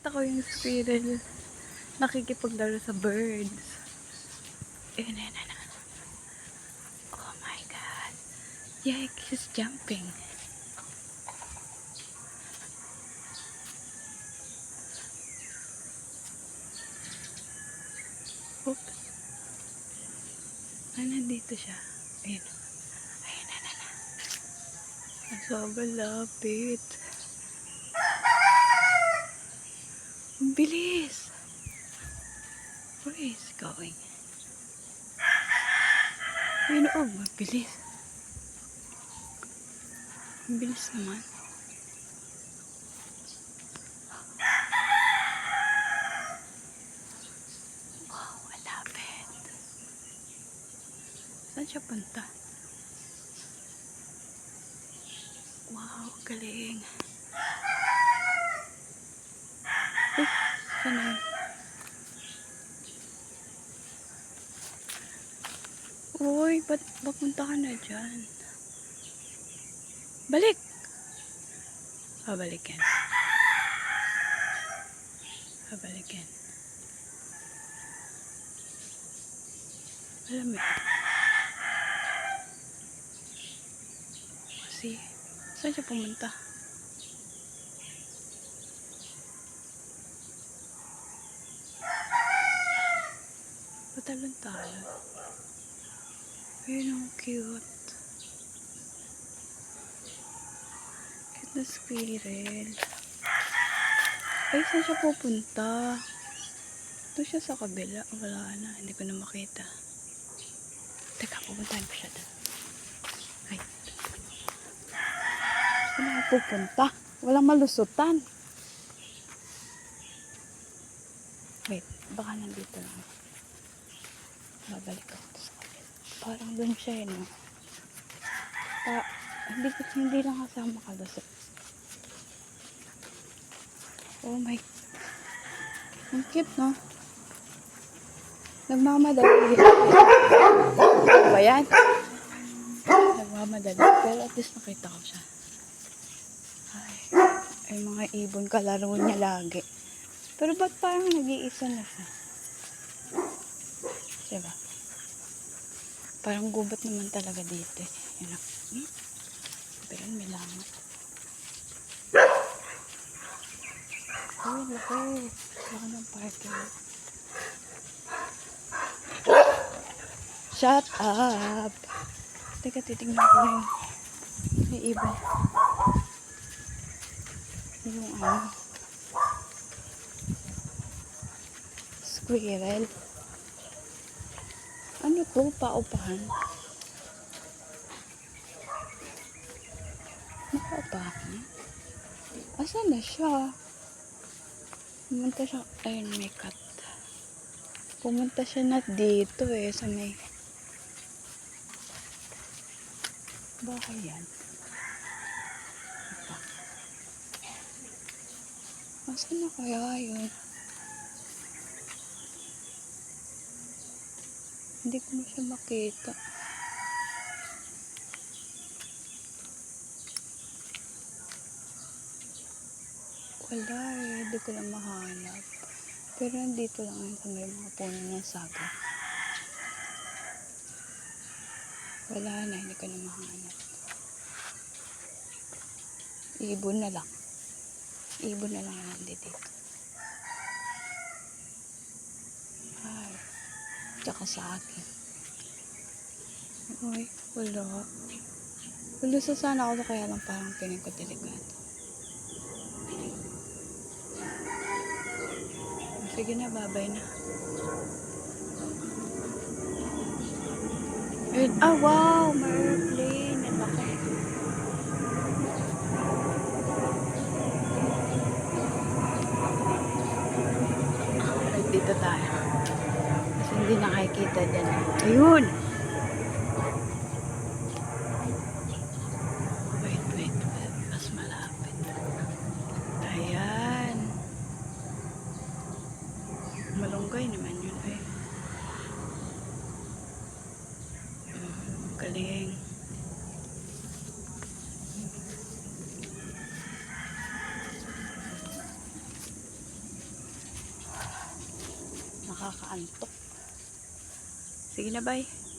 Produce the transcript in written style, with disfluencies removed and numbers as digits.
Nakita ko yung squirrel nakikipaglaro sa birds. Ayan, ayan, ayan. Oh my god. Yeah, he's jumping. Oops. Ah, nandito siya. Ayan. Ayan, ayan, ayan. Ang sobrang lapit. Ang bilis. Where is he going? Ayun, oh, ang bilis. Ang bilis naman. Wow, ang lapit. Saan siya punta? Wow, galing. Uy, saan na yun? Uy, ba't papunta ka na dyan? Balik! Babalik yan. Babalik yan. Alam mo yun. Kasi, saan siya pumunta? Patalon-talon. Ayun, ang cute. Cute na squirrel. Ay, saan siya pupunta? Doon siya sa kabila. Wala na, hindi ko na makita. Teka, pupuntahan ko siya doon. Ay. Saan ako pupunta? Walang malusutan. Wait, baka nandito lang. Babalik ako sa kabila. Parang doon siya yun, no? Hindi lang kasama kalusot. Oh my. Ang cute, no? Nagmamadali. Ano ba yan? Nagmamadali. Pero at least nakita ko siya. Ay mga ibon, kalaro niya lagi. Pero ba't parang nag-iisa na siya? Diba? Parang gubat naman talaga dito. Yun o. Pero may langat. Ay, laki. Laki ng parking. Shut up! Teka, titignan ko yung may ibon. Yung squirrel. Ano to? Paupahan? Nakaupahan? Asan na siya? Pumunta siya. Ayun, may cut. Pumunta siya na dito sa may bahay yan. Ito. Asan na kaya yun? Hindi ko na siya makita. Wala hindi ko lang mahanap. Pero nandito lang yun sa may mga puno ng saga. Wala na, hindi ko na mahanap. Ibon na lang. Ibon na lang nandito. Ay, tsaka sa akin. Uy, wala. Wala sa sana ako kaya lang parang piling ko delikado. Sige na, babay na. And, wow! May airplane. Ang laki. Dito tayo. Kasi hindi nakikita dyan. Ayun! Wait. Mas malapit. Ayan. Malunggay naman yun Galing. Nakakaantok. Sige na, bye.